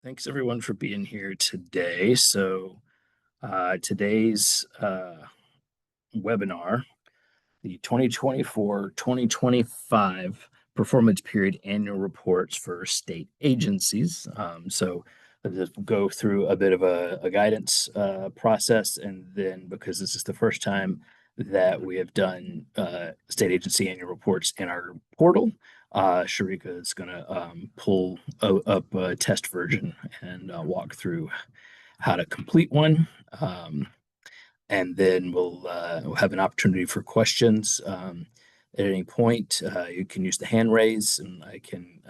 Thanks everyone for being here today. Today's webinar, the 2024-2025 performance period annual reports for state agencies. I'll just go through a bit of a guidance process, and then because this is the first time that we have done state agency annual reports in our portal, Sharika is going to pull up a test version and walk through how to complete one. And then we'll have an opportunity for questions. At any point, you can use the hand raise, and I can,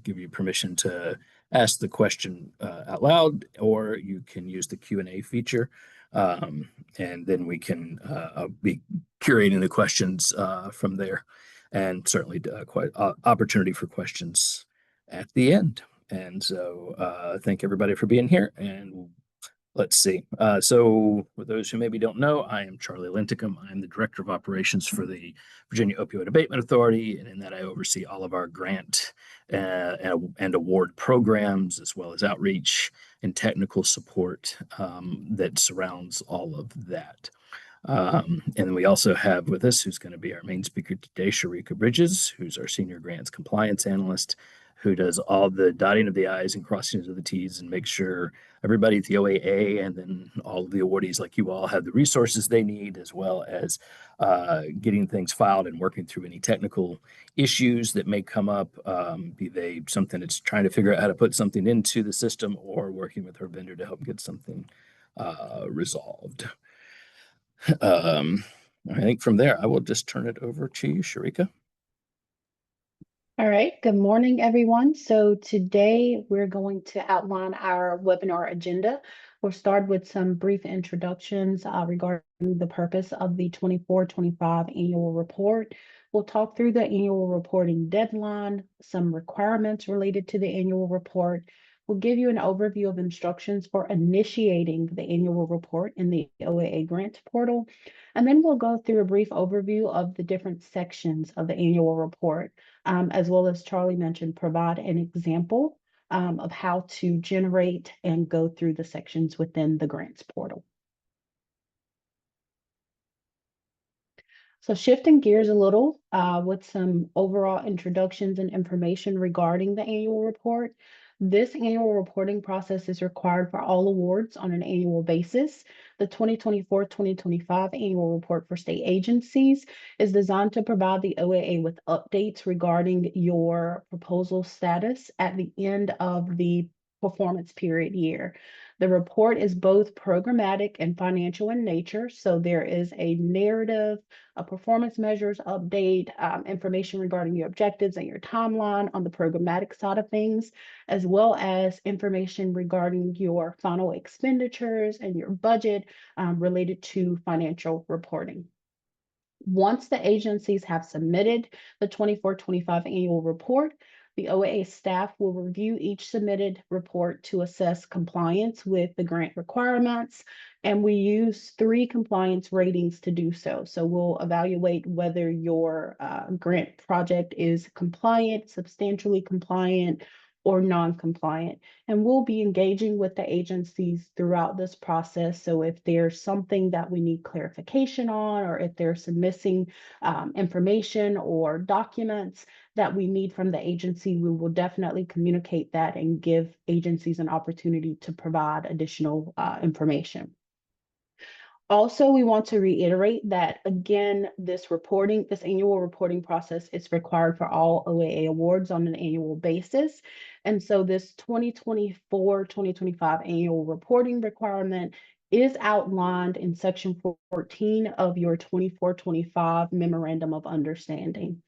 give you permission to ask the question out loud, or you can use the Q&A feature, and then we can I'll be curating the questions from there, and certainly quite opportunity for questions at the end. And so, thank everybody for being here, and let's see. So for those who maybe don't know, I am Charlie Linticum. I'm the Director of Operations for the Virginia Opioid Abatement Authority, and in that I oversee all of our grant and award programs, as well as outreach and technical support that surrounds all of that. And we also have with us, who's going to be our main speaker today, Sharika Bridges, who's our Senior Grants Compliance Analyst, who does all the dotting of the I's and crossing of the T's and makes sure everybody at the OAA and then all of the awardees like you all have the resources they need, as well as getting things filed and working through any technical issues that may come up, be they something that's trying to figure out how to put something into the system or working with her vendor to help get something resolved. I think from there, I will just turn it over to you, Sharika. All right, good morning, everyone. So today we're going to outline our webinar agenda. We'll start with some brief introductions regarding the purpose of the 24-25 annual report. We'll talk through the annual reporting deadline, some requirements related to the annual report. We'll give you an overview of instructions for initiating the annual report in the OAA grant portal. And then we'll go through a brief overview of the different sections of the annual report. As well as Charlie mentioned, provide an example of how to generate and go through the sections within the grants portal. So shifting gears a little with some overall introductions and information regarding the annual report. This annual reporting process is required for all awards on an annual basis. The 2024-2025 annual report for state agencies is designed to provide the OAA with updates regarding your proposal status at the end of the performance period year. The report is both programmatic and financial in nature, so there is a narrative, a performance measures update, information regarding your objectives and your timeline on the programmatic side of things, as well as information regarding your final expenditures and your budget related to financial reporting. Once the agencies have submitted the 24-25 annual report, the OAA staff will review each submitted report to assess compliance with the grant requirements, and we use 3 compliance ratings to do so. So we'll evaluate whether your grant project is compliant, substantially compliant, or non-compliant. And we'll be engaging with the agencies throughout this process. So if there's something that we need clarification on, or if there's some missing information or documents that we need from the agency, we will definitely communicate that and give agencies an opportunity to provide additional information. Also, we want to reiterate that, again, this annual reporting process is required for all OAA awards on an annual basis. And so this 2024-2025 annual reporting requirement is outlined in Section 14 of your 24-25 Memorandum of Understanding.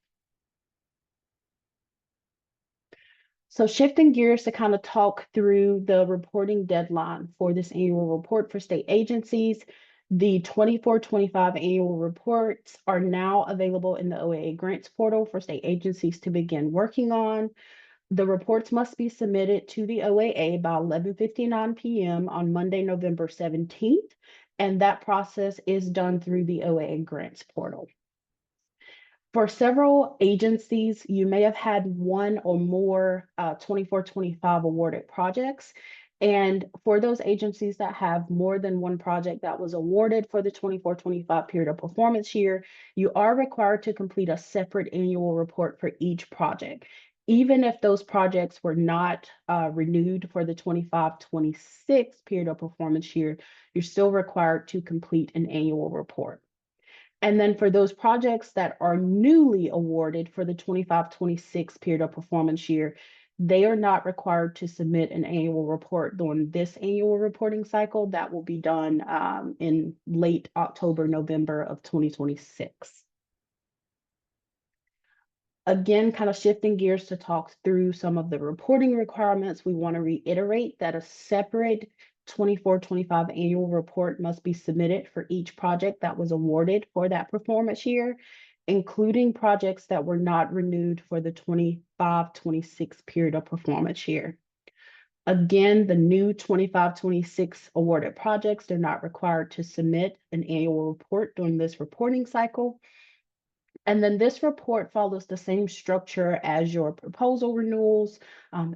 So shifting gears to kind of talk through the reporting deadline for this annual report for state agencies. The 24-25 annual reports are now available in the OAA grants portal for state agencies to begin working on. The reports must be submitted to the OAA by 11:59 p.m. on Monday, November 17th, and that process is done through the OAA grants portal. For several agencies, you may have had one or more 24-25 awarded projects. And for those agencies that have more than one project that was awarded for the 24-25 period of performance year, you are required to complete a separate annual report for each project. Even if those projects were not renewed for the 25-26 period of performance year, you're still required to complete an annual report. And then for those projects that are newly awarded for the 25-26 period of performance year, they are not required to submit an annual report during this annual reporting cycle. That will be done in late October, November of 2026. Again, kind of shifting gears to talk through some of the reporting requirements, we want to reiterate that a separate 24-25 annual report must be submitted for each project that was awarded for that performance year, including projects that were not renewed for the 25-26 period of performance year. Again, the new 25-26 awarded projects, they're not required to submit an annual report during this reporting cycle. And then this report follows the same structure as your proposal renewals,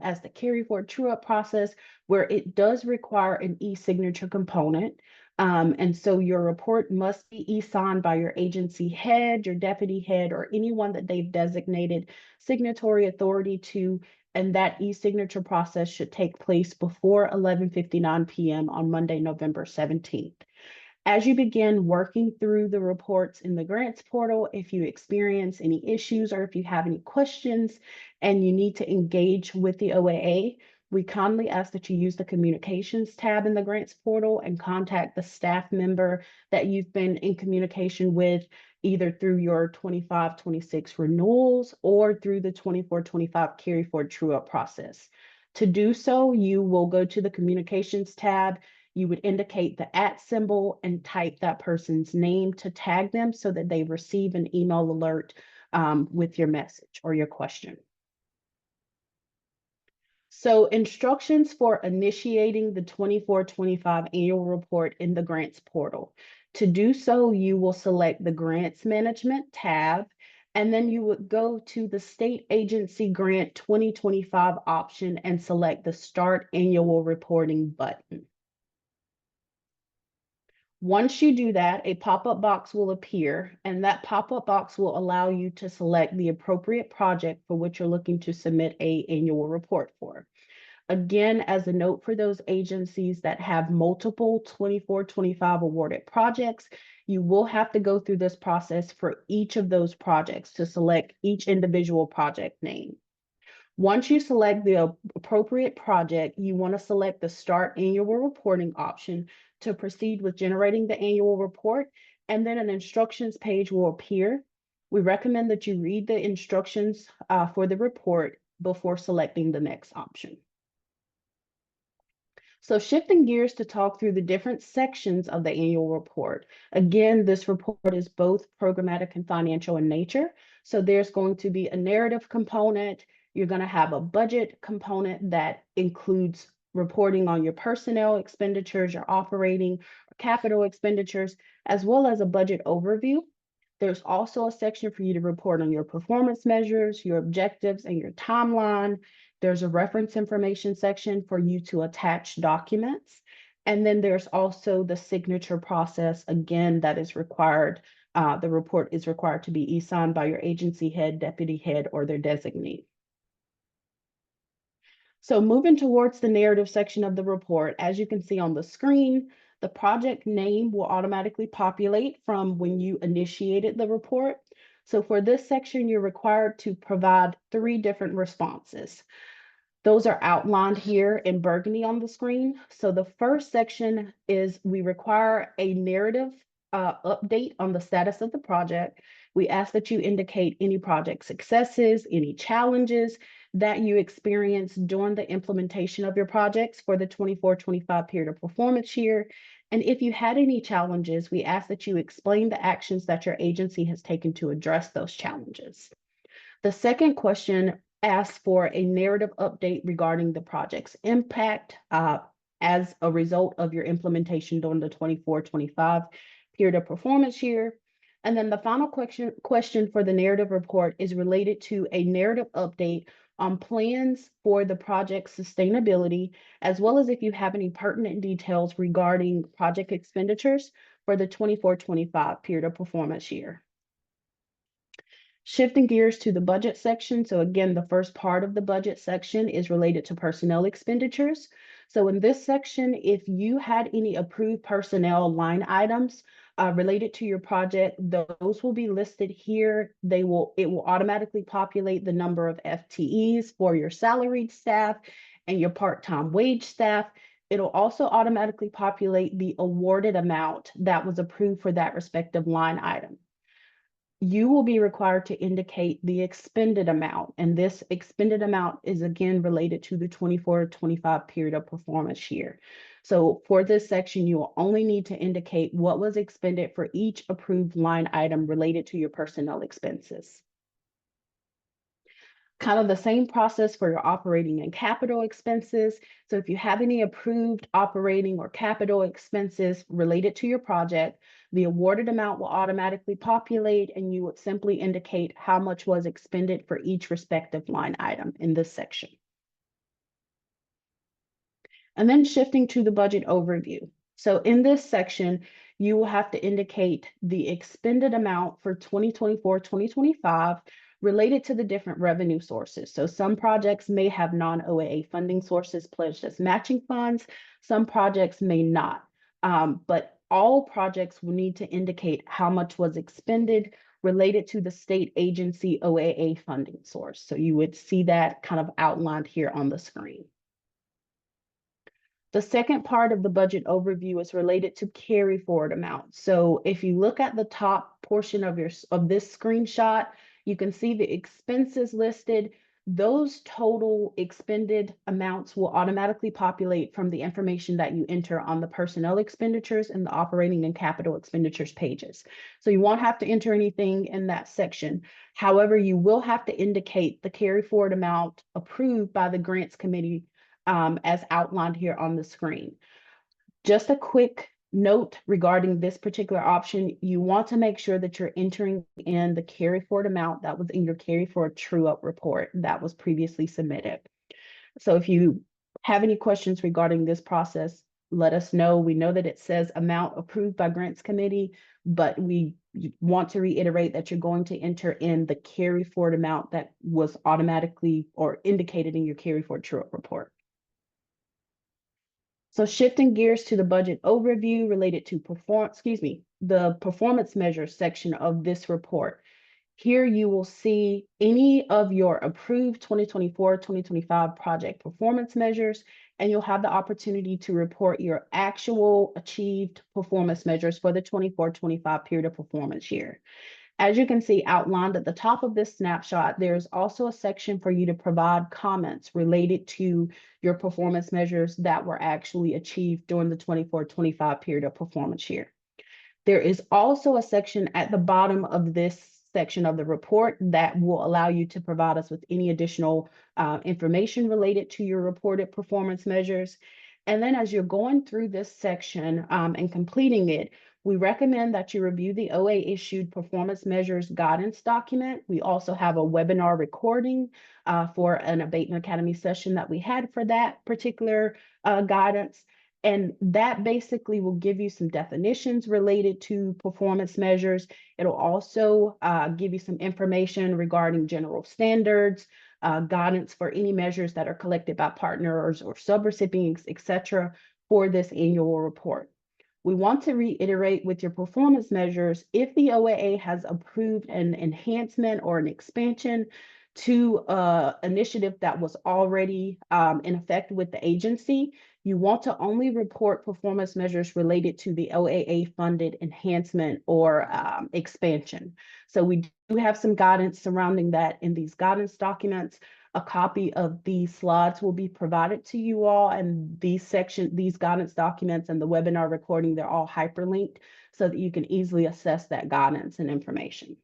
as the carry forward true-up process, where it does require an e-signature component. And so your report must be e-signed by your agency head, your deputy head, or anyone that they've designated signatory authority to. And that e-signature process should take place before 11:59 p.m. on Monday, November 17th. As you begin working through the reports in the grants portal, if you experience any issues or if you have any questions and you need to engage with the OAA, we kindly ask that you use the communications tab in the grants portal and contact the staff member that you've been in communication with, either through your 25-26 renewals or through the 24-25 carry forward true up process. To do so, you will go to the communications tab. You would indicate the @ symbol and type that person's name to tag them so that they receive an email alert with your message or your question. So instructions for initiating the 24-25 annual report in the grants portal. To do so, you will select the grants management tab, and then you would go to the state agency grant 2025 option and select the start annual reporting button. Once you do that, a pop-up box will appear, and that pop-up box will allow you to select the appropriate project for which you're looking to submit an annual report for. Again, as a note for those agencies that have multiple 24-25 awarded projects, you will have to go through this process for each of those projects to select each individual project name. Once you select the appropriate project, you want to select the Start Annual Reporting option to proceed with generating the annual report, and then an instructions page will appear. We recommend that you read the instructions for the report before selecting the next option. So shifting gears to talk through the different sections of the annual report. Again, this report is both programmatic and financial in nature. So there's going to be a narrative component. You're going to have a budget component that includes reporting on your personnel expenditures, your operating or capital expenditures, as well as a budget overview. There's also a section for you to report on your performance measures, your objectives, and your timeline. There's a reference information section for you to attach documents. And then there's also the signature process, again, that is required. The report is required to be e-signed by your agency head, deputy head, or their designee. So moving towards the narrative section of the report, as you can see on the screen, the project name will automatically populate from when you initiated the report. So for this section, you're required to provide 3 different responses. Those are outlined here in burgundy on the screen. So the first section is we require a narrative update on the status of the project. We ask that you indicate any project successes, any challenges that you experienced during the implementation of your projects for the 24-25 period of performance year. And if you had any challenges, we ask that you explain the actions that your agency has taken to address those challenges. The second question asks for a narrative update regarding the project's impact as a result of your implementation during the 24-25 period of performance year. And then the final question for the narrative report is related to a narrative update on plans for the project sustainability, as well as if you have any pertinent details regarding project expenditures for the 24-25 period of performance year. Shifting gears to the budget section. So again, the first part of the budget section is related to personnel expenditures. So in this section, if you had any approved personnel line items related to your project, those will be listed here. It will automatically populate the number of FTEs for your salaried staff and your part-time wage staff. It'll also automatically populate the awarded amount that was approved for that respective line item. You will be required to indicate the expended amount, and this expended amount is again related to the 24-25 period of performance year. So for this section, you will only need to indicate what was expended for each approved line item related to your personnel expenses. Kind of the same process for your operating and capital expenses. So if you have any approved operating or capital expenses related to your project, the awarded amount will automatically populate, and you would simply indicate how much was expended for each respective line item in this section. And then shifting to the budget overview. So in this section, you will have to indicate the expended amount for 2024-2025 related to the different revenue sources. So some projects may have non-OAA funding sources pledged as matching funds. Some projects may not, but all projects will need to indicate how much was expended related to the state agency OAA funding source. So you would see that kind of outlined here on the screen. The second part of the budget overview is related to carry forward amounts. So if you look at the top portion of this screenshot, you can see the expenses listed. Those total expended amounts will automatically populate from the information that you enter on the personnel expenditures and the operating and capital expenditures pages. So you won't have to enter anything in that section. However, you will have to indicate the carry forward amount approved by the grants committee as outlined here on the screen. Just a quick note regarding this particular option, you want to make sure that you're entering in the carry forward amount that was in your carry forward true up report that was previously submitted. So if you have any questions regarding this process, let us know. We know that it says amount approved by grants committee, but we want to reiterate that you're going to enter in the carry forward amount that was automatically or indicated in your carry forward true up report. So shifting gears to the budget overview related to the performance measures section of this report. Here you will see any of your approved 2024-2025 project performance measures, and you'll have the opportunity to report your actual achieved performance measures for the 24-25 period of performance year. As you can see outlined at the top of this snapshot, there's also a section for you to provide comments related to your performance measures that were actually achieved during the 24-25 period of performance year. There is also a section at the bottom of this section of the report that will allow you to provide us with any additional information related to your reported performance measures. And then as you're going through this section and completing it, we recommend that you review the OA issued performance measures guidance document. We also have a webinar recording for an Abatement Academy session that we had for that particular guidance. And that basically will give you some definitions related to performance measures. It'll also give you some information regarding general standards, guidance for any measures that are collected by partners or subrecipients, et cetera, for this annual report. We want to reiterate with your performance measures, if the OAA has approved an enhancement or an expansion to an initiative that was already in effect with the agency, you want to only report performance measures related to the OAA funded enhancement or expansion. So we do have some guidance surrounding that in these guidance documents. A copy of these slides will be provided to you all, and these guidance documents and the webinar recording, they're all hyperlinked so that you can easily assess that guidance and information.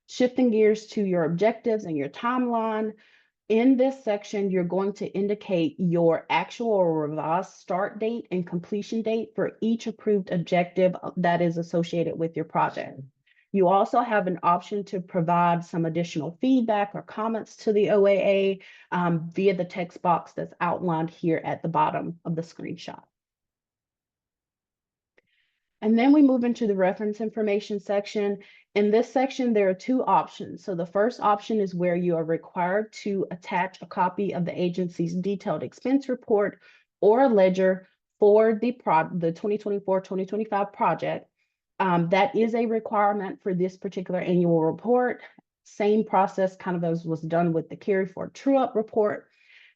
Shifting gears to your objectives and your timeline. In this section, you're going to indicate your actual or revised start date and completion date for each approved objective that is associated with your project. You also have an option to provide some additional feedback or comments to the OAA via the text box that's outlined here at the bottom of the screenshot. And then we move into the reference information section. In this section, there are two options. So the first option is where you are required to attach a copy of the agency's detailed expense report or ledger for the 2024-2025 project. That is a requirement for this particular annual report. Same process kind of as was done with the carry forward true-up report.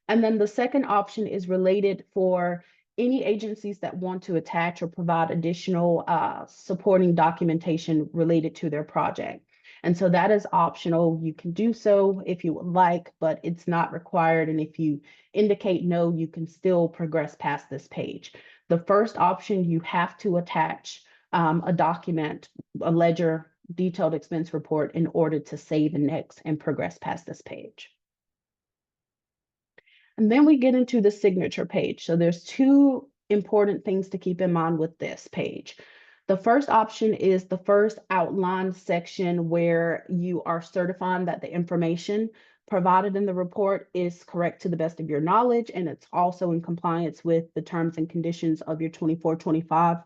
And then the second option is related for any agencies that want to attach or provide additional supporting documentation related to their project. And so that is optional. You can do so if you would like, but it's not required. And if you indicate no, you can still progress past this page. The first option, you have to attach a document, a ledger, detailed expense report in order to save and next and progress past this page. And then we get into the signature page. So there's two important things to keep in mind with this page. The first option is the first outlined section where you are certifying that the information provided in the report is correct to the best of your knowledge, and it's also in compliance with the terms and conditions of your 24-25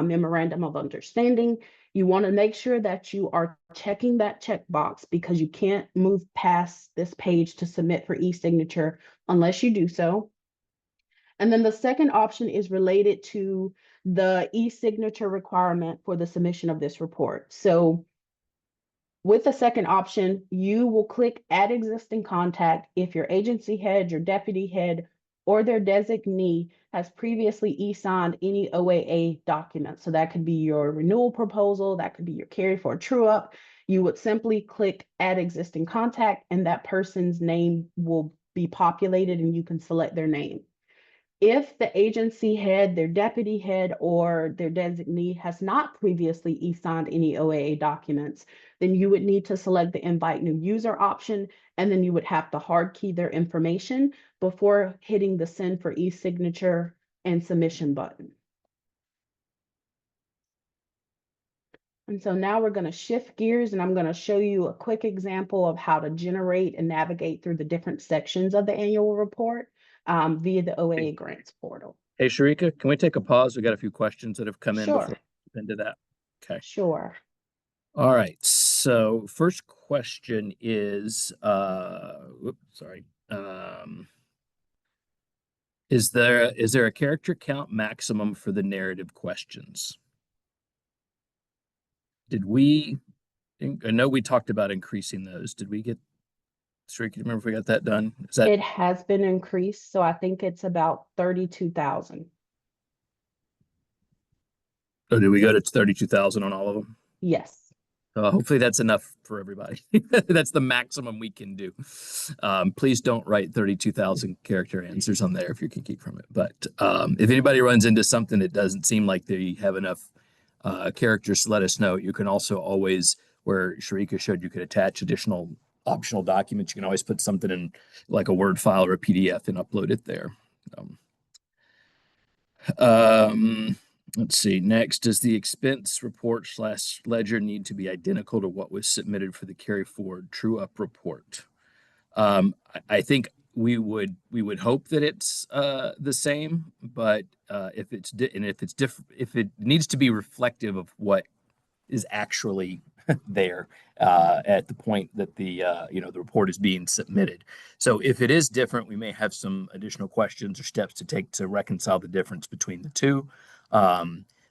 Memorandum of Understanding. You want to make sure that you are checking that checkbox because you can't move past this page to submit for e-signature unless you do so. And then the second option is related to the e-signature requirement for the submission of this report. So with the second option, you will click Add Existing Contact if your agency head, your deputy head, or their designee has previously e-signed any OAA document. So that could be your renewal proposal, that could be your carry for true up. You would simply click Add Existing Contact and that person's name will be populated and you can select their name. If the agency head, their deputy head, or their designee has not previously e-signed any OAA documents, then you would need to select the invite new user option, and then you would have to hard key their information before hitting the send for e-signature and submission button. And so now we're going to shift gears and I'm going to show you a quick example of how to generate and navigate through the different sections of the annual report via the OAA grants portal. Hey, Sharika, can we take a pause? We got a few questions that have come in before Sure. we get into that. Okay. Sure. All right. So first question is, sorry. Is there a character count maximum for the narrative questions? I know we talked about increasing those. Did we get, Sharika, do you remember if we got that done? Is that, It has been increased, so I think it's about 32,000. oh, did we go to 32,000 on all of them? Yes. Hopefully that's enough for everybody. That's the maximum we can do. Please don't write 32,000 character answers on there if you can keep from it. But if anybody runs into something that doesn't seem like they have enough characters, let us know. You can also always, where Sharika showed, you could attach additional optional documents. You can always put something in like a Word file or a PDF and upload it there. Um, let's see. Next, does the expense report / ledger need to be identical to what was submitted for the carry forward true up report? I think we would hope that it's the same, but if it's different, if it needs to be reflective of what is actually there at the point that the the report is being submitted. So if it is different, we may have some additional questions or steps to take to reconcile the difference between the two.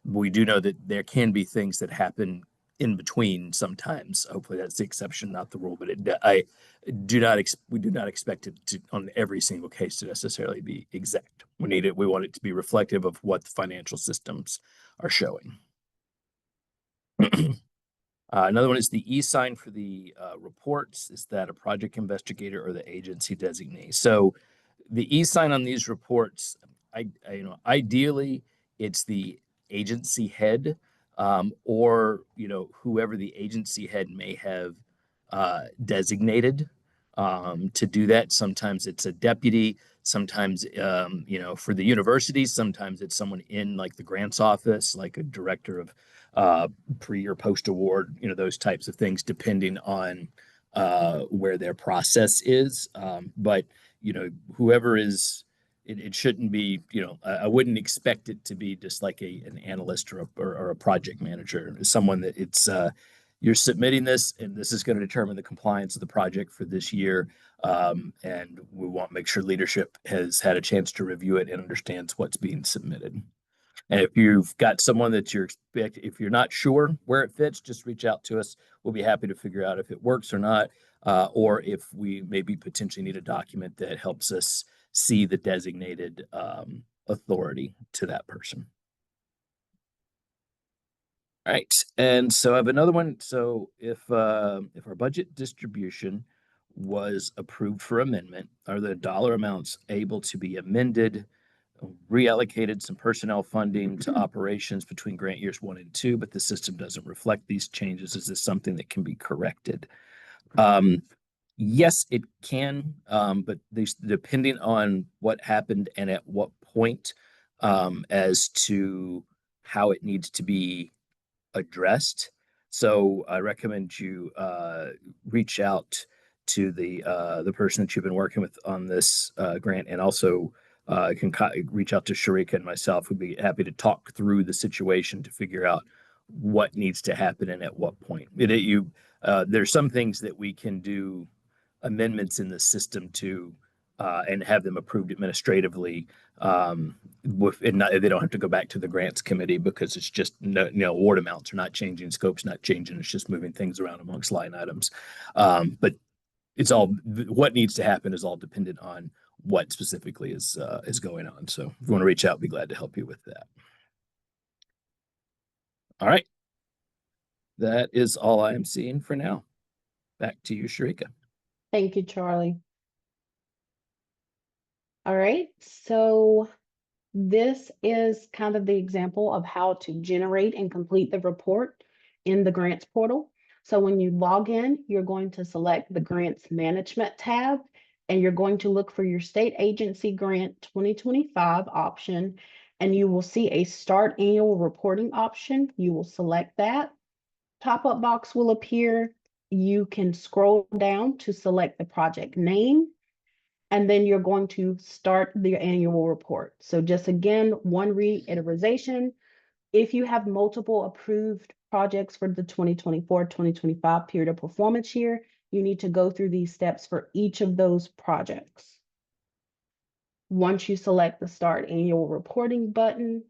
We do know that there can be things that happen in between sometimes. Hopefully that's the exception, not the rule. But we do not expect it to on every single case to necessarily be exact. We want it to be reflective of what the financial systems are showing. Another one is the e-sign for the reports. Is that a project investigator or the agency designee? So the e-sign on these reports, ideally it's the agency head or whoever the agency head may have designated to do that. Sometimes it's a deputy, sometimes, for the universities, sometimes it's someone in like the grants office, like a director of pre or post award, those types of things, depending on where their process is. But, whoever is, it shouldn't be, I wouldn't expect it to be just like an analyst or a project manager, someone that you're submitting this, and this is going to determine the compliance of the project for this year. And we want to make sure leadership has had a chance to review it and understands what's being submitted. And if you've got someone that if you're not sure where it fits, just reach out to us. We'll be happy to figure out if it works or not, or if we maybe potentially need a document that helps us see the designated authority to that person. All right, and so I have another one. So if our budget distribution was approved for amendment, are the dollar amounts able to be amended, reallocated some personnel funding to operations between grant years 1 and 2, but the system doesn't reflect these changes? Is this something that can be corrected? Yes, it can, but depending on what happened and at what point, as to how it needs to be addressed. So I recommend you reach out to the person that you've been working with on this grant, and also reach out to Sharika and myself. We'd be happy to talk through the situation to figure out what needs to happen and at what point. There's some things that we can do amendments in the system to and have them approved administratively. They don't have to go back to the grants committee, because it's just award amounts are not changing, scope's not changing. It's just moving things around amongst line items. But it's all, what needs to happen is all dependent on what specifically is going on. So if you want to reach out, I'd be glad to help you with that. All right. That is all I am seeing for now. Back to you, Sharika. Thank you, Charlie. All right, so this is kind of the example of how to generate and complete the report in the grants portal. So when you log in, you're going to select the grants management tab, and you're going to look for your state agency grant 2025 option, and you will see a start annual reporting option. You will select that. Pop-up box will appear. You can scroll down to select the project name, and then you're going to start the annual report. So just again, one reiteration, if you have multiple approved projects for the 2024-2025 period of performance year, you need to go through these steps for each of those projects. Once you select the Start Annual Reporting button,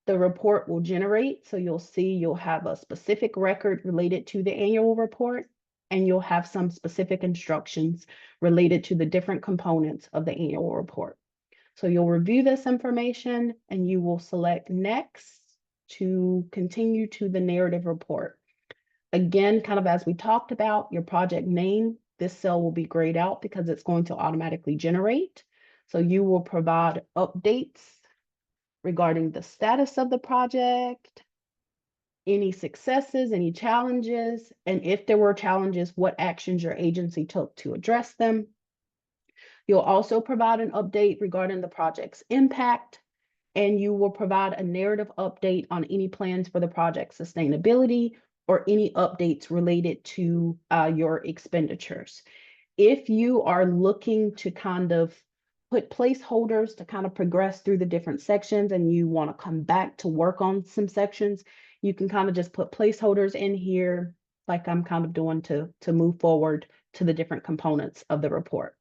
the report will generate. So you'll have a specific record related to the annual report, and you'll have some specific instructions related to the different components of the annual report. So you'll review this information, and you will select Next to continue to the narrative report. Again, kind of as we talked about, your project name, this cell will be grayed out because it's going to automatically generate. So you will provide updates regarding the status of the project, any successes, any challenges, and if there were challenges, what actions your agency took to address them. You'll also provide an update regarding the project's impact, and you will provide a narrative update on any plans for the project's sustainability or any updates related to your expenditures. If you are looking to kind of put placeholders to kind of progress through the different sections, and you want to come back to work on some sections, you can kind of just put placeholders in here, like I'm kind of doing to move forward to the different components of the report.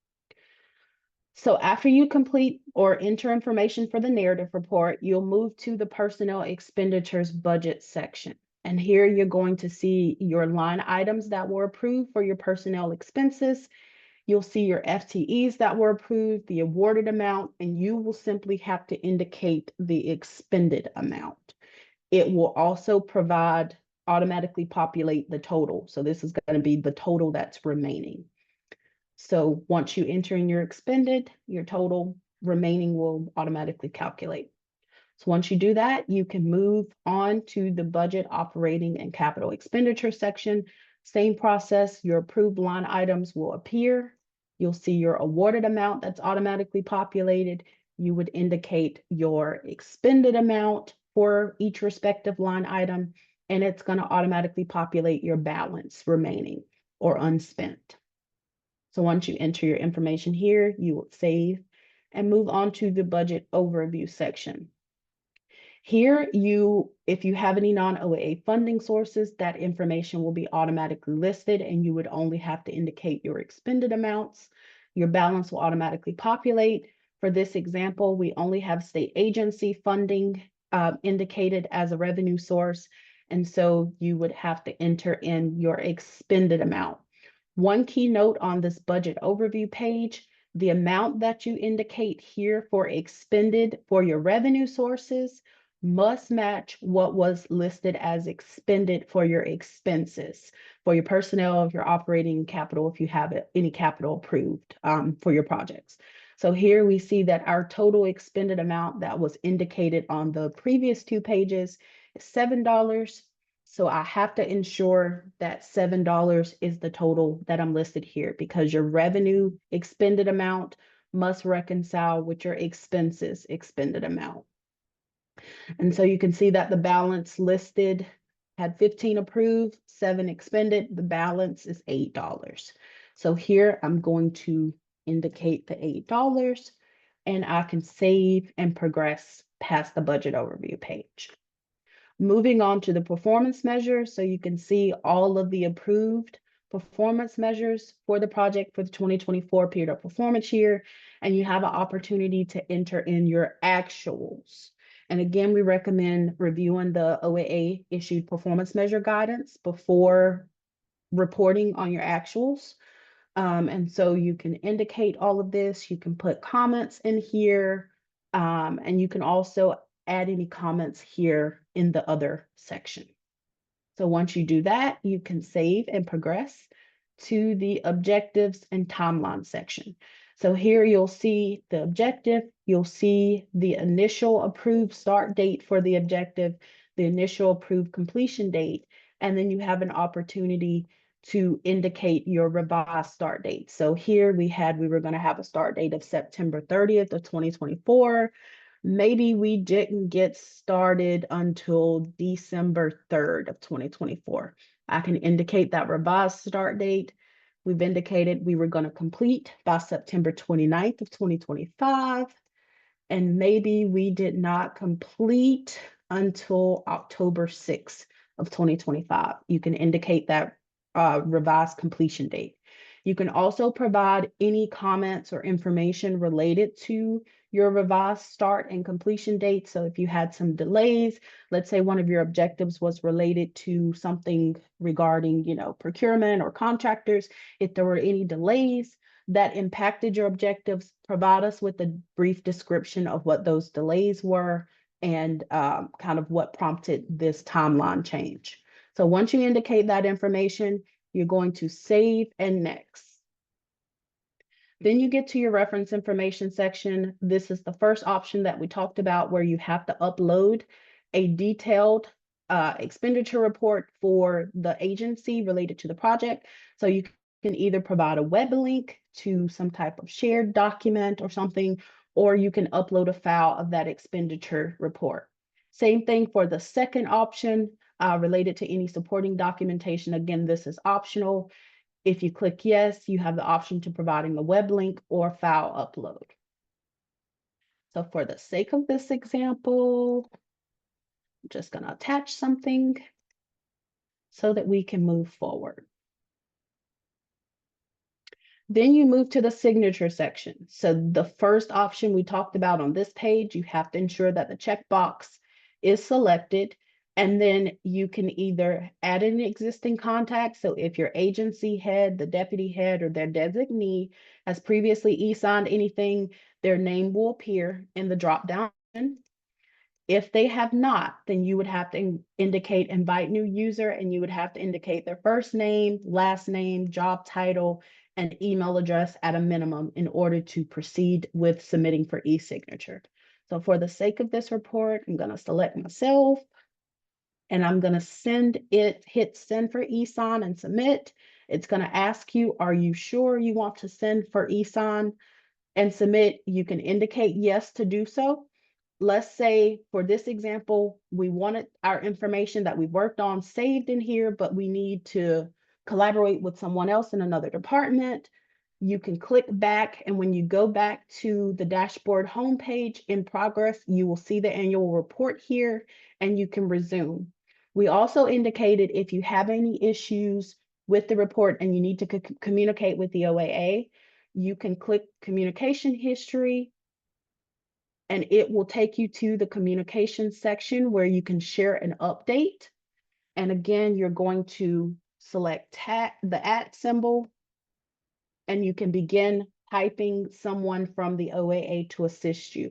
So after you complete or enter information for the narrative report, you'll move to the personnel expenditures budget section. And here you're going to see your line items that were approved for your personnel expenses. You'll see your FTEs that were approved, the awarded amount, and you will simply have to indicate the expended amount. It will also automatically populate the total. So this is going to be the total that's remaining. So once you enter in your expended, your total remaining will automatically calculate. So once you do that, you can move on to the budget, operating, and capital expenditure section Same process, your approved line items will appear. You'll see your awarded amount that's automatically populated. You would indicate your expended amount for each respective line item, and it's going to automatically populate your balance remaining or unspent. So once you enter your information here, you will save and move on to the budget overview section. Here, if you have any non-OAA funding sources, that information will be automatically listed, and you would only have to indicate your expended amounts. Your balance will automatically populate. For this example, we only have state agency funding indicated as a revenue source, and so you would have to enter in your expended amount. One key note on this budget overview page, the amount that you indicate here for expended for your revenue sources must match what was listed as expended for your expenses, for your personnel, if you're operating capital, if you have any capital approved for your projects. So here we see that our total expended amount that was indicated on the previous two pages is $7. So I have to ensure that $7 is the total that I'm listed here, because your revenue expended amount must reconcile with your expenses expended amount. And so you can see that the balance listed had 15 approved, 7 expended. The balance is $8. So here I'm going to indicate the $8, and I can save and progress past the budget overview page. Moving on to the performance measures, so you can see all of the approved performance measures for the project for the 2024 period of performance year, and you have an opportunity to enter in your actuals. And again, we recommend reviewing the OAA issued performance measure guidance before reporting on your actuals. And so you can indicate all of this. You can put comments in here, and you can also add any comments here in the other section. So once you do that, you can save and progress to the objectives and timeline section. So here you'll see the objective, you'll see the initial approved start date for the objective, the initial approved completion date, and then you have an opportunity to indicate your revised start date. So here we were going to have a start date of September 30th of 2024. Maybe we didn't get started until December 3rd of 2024. I can indicate that revised start date. We've indicated we were going to complete by September 29th of 2025. And maybe we did not complete until October 6th of 2025. You can indicate that revised completion date. You can also provide any comments or information related to your revised start and completion date. So if you had some delays, let's say one of your objectives was related to something regarding, procurement or contractors, if there were any delays that impacted your objectives, provide us with a brief description of what those delays were and kind of what prompted this timeline change. So once you indicate that information, you're going to save and next. Then you get to your reference information section. This is the first option that we talked about, where you have to upload a detailed expenditure report for the agency related to the project. So you can either provide a web link to some type of shared document or something, or you can upload a file of that expenditure report. Same thing for the second option related to any supporting documentation. Again, this is optional. If you click yes, you have the option to providing a web link or file upload. So for the sake of this example, I'm just going to attach something so that we can move forward. Then you move to the signature section. So the first option we talked about on this page, you have to ensure that the checkbox is selected. And then you can either add an existing contact. So if your agency head, the deputy head, or their designee has previously e-signed anything, their name will appear in the drop-down. If they have not, then you would have to indicate invite new user, and you would have to indicate their first name, last name, job title, and email address at a minimum in order to proceed with submitting for e-signature. So for the sake of this report, I'm going to select myself. and I'm going to send it, hit send for e-sign and submit. It's going to ask you, are you sure you want to send for e-sign and submit? You can indicate yes to do so. Let's say for this example, we wanted our information that we worked on saved in here, but we need to collaborate with someone else in another department. You can click back, and when you go back to the dashboard homepage in progress, you will see the annual report here, and you can resume. We also indicated if you have any issues with the report and you need to communicate with the OAA, you can click communication history, and it will take you to the communication section where you can share an update. And again, you're going to select the @ symbol, and you can begin typing someone from the OAA to assist you.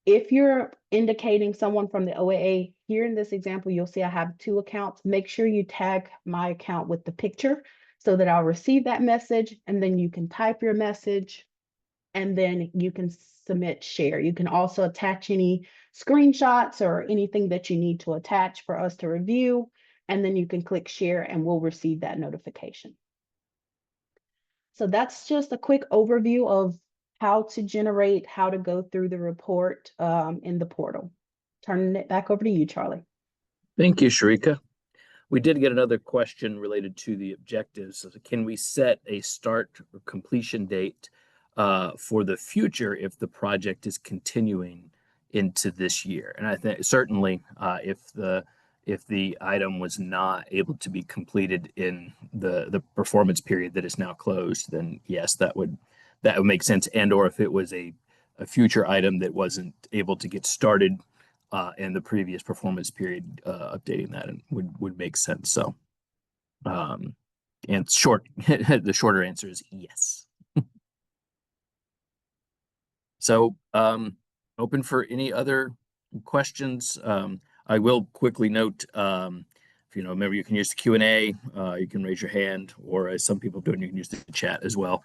If you're indicating someone from the OAA, here in this example, you'll see I have 2 accounts. Make sure you tag my account with the picture so that I'll receive that message, and then you can type your message, and then you can submit share. You can also attach any screenshots or anything that you need to attach for us to review, and then you can click share and we'll receive that notification. So that's just a quick overview of how to generate, how to go through the report in the portal. Turning it back over to you, Charlie. Thank you, Sharika. We did get another question related to the objectives. So can we set a start or completion date for the future if the project is continuing into this year? And I think certainly if the item was not able to be completed in the performance period that is now closed, then yes, that would make sense. And or if it was a future item that wasn't able to get started in the previous performance period, updating that and would make sense. So, um, and the shorter answer is yes. So, open for any other questions. I will quickly note, if you know, remember you can use the Q&A, you can raise your hand, or as some people do, you can use the chat as well.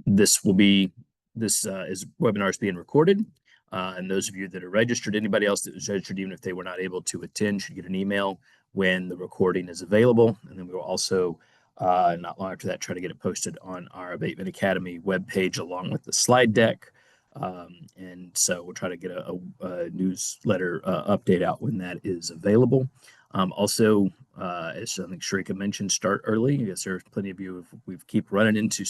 This is webinar is being recorded. And those of you that are registered, anybody else that was registered, even if they were not able to attend, should get an email when the recording is available. And then we will also, not long after that, try to get it posted on our Abatement Academy webpage along with the slide deck. And so we'll try to get a newsletter update out when that is available. Also, as I think Sharika mentioned, start early. Yes, there's plenty of you. We keep running into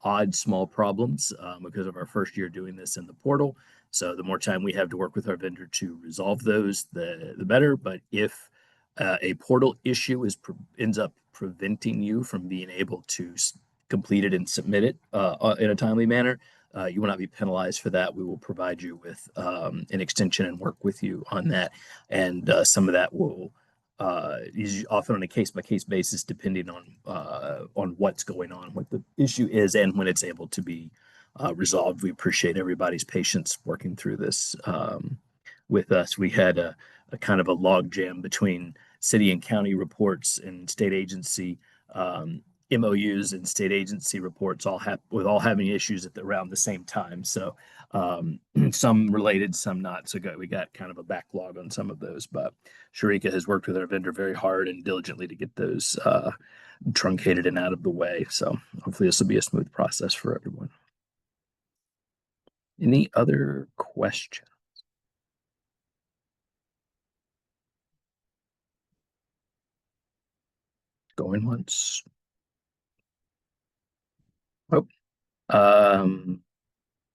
odd small problems because of our first year doing this in the portal. So the more time we have to work with our vendor to resolve those, the better. But if a portal issue ends up preventing you from being able to complete it and submit it in a timely manner, you will not be penalized for that. We will provide you with an extension and work with you on that. And some of that will is often on a case-by-case basis, depending on what's going on, what the issue is, and when it's able to be resolved. We appreciate everybody's patience working through this with us. We had a kind of a log jam between city and county reports and state agency MOUs and state agency reports all having issues around the same time. So some related, some not. So we got kind of a backlog on some of those. But Sharika has worked with our vendor very hard and diligently to get those truncated and out of the way. So hopefully this will be a smooth process for everyone. Any other questions? Going once. Oh,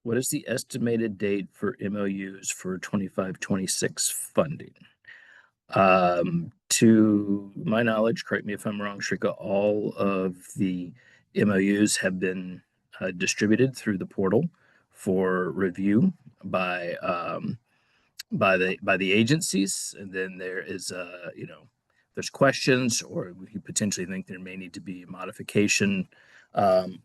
what is the estimated date for MOUs for 25-26 funding? To my knowledge, correct me if I'm wrong, Shrika, all of the MOUs have been distributed through the portal for review by the agencies, and then there is there's questions, or you potentially think there may need to be a modification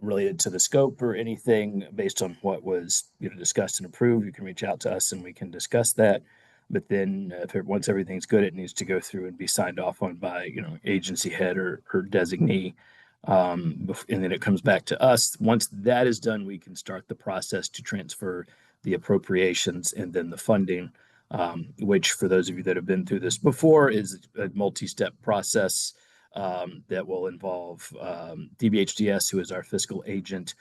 related to the scope or anything based on what was discussed and approved. You can reach out to us and we can discuss that. But then once everything's good, it needs to go through and be signed off on by agency head or designee. And then it comes back to us. Once that is done, we can start the process to transfer the appropriations and then the funding. which for those of you that have been through this before is a multi-step process that will involve DBHDS, who is our fiscal agent,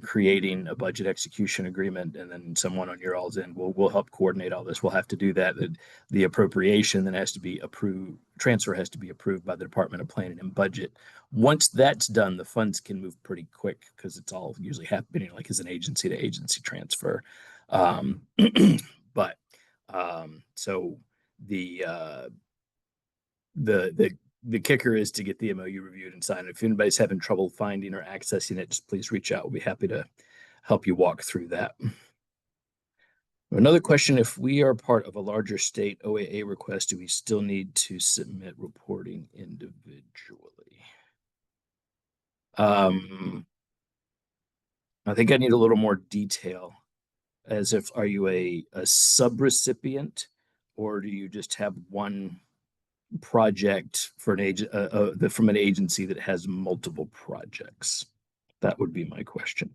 creating a budget execution agreement, and then someone on your all's end will help coordinate all this. We'll have to do that. The appropriation then has to be approved. Transfer has to be approved by the Department of Planning and Budget. Once that's done, the funds can move pretty quick because it's all usually happening like as an agency to agency transfer. Um, but so the uh, the kicker is to get the MOU reviewed and signed. If anybody's having trouble finding or accessing it, just please reach out. We'll be happy to help you walk through that. Another question, if we are part of a larger state OAA request, do we still need to submit reporting individually? I think I need a little more detail as if, are you a subrecipient or do you just have one project for an agent from an agency that has multiple projects? That would be my question.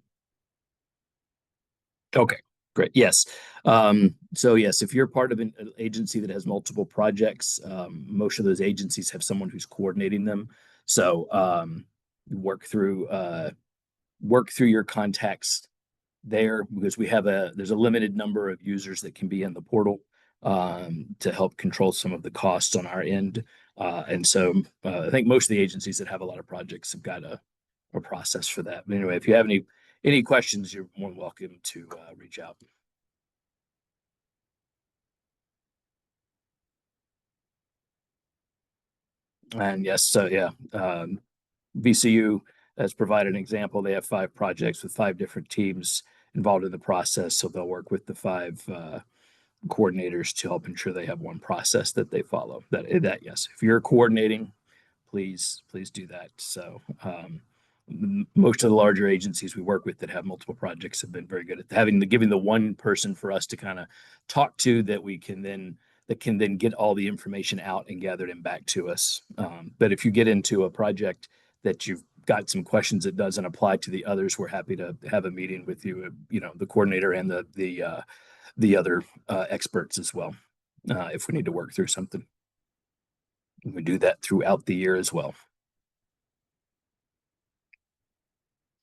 Okay, great. Yes. So yes, if you're part of an agency that has multiple projects, most of those agencies have someone who's coordinating them. So work through your contacts there because there's a limited number of users that can be in the portal to help control some of the costs on our end. And so I think most of the agencies that have a lot of projects have got a process for that. But anyway, if you have any questions, you're more than welcome to reach out. And yes, so yeah, VCU has provided an example. They have 5 projects with 5 different teams involved in the process. So they'll work with the 5 coordinators to help ensure they have one process that they follow. That yes, if you're coordinating, please do that. So most of the larger agencies we work with that have multiple projects have been very good at giving the one person for us to kind of talk to that can then get all the information out and gathered and back to us. But if you get into a project that you've got some questions that doesn't apply to the others, we're happy to have a meeting with you, the coordinator and the other experts as well, if we need to work through something. We do that throughout the year as well.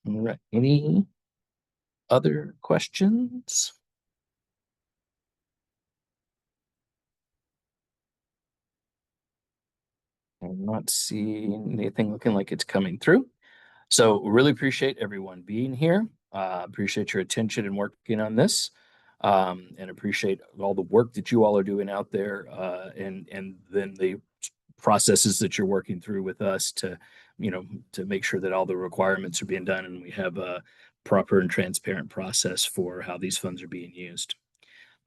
All right. Any other questions? I'm not seeing anything looking like it's coming through. So really appreciate everyone being here. Appreciate your attention and working on this. And appreciate all the work that you all are doing out there, and then the processes that you're working through with us to make sure that all the requirements are being done and we have a proper and transparent process for how these funds are being used.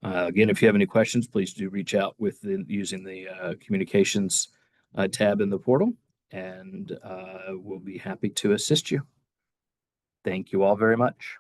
Again, if you have any questions, please do reach out using the communications tab in the portal, and we'll be happy to assist you. Thank you all very much.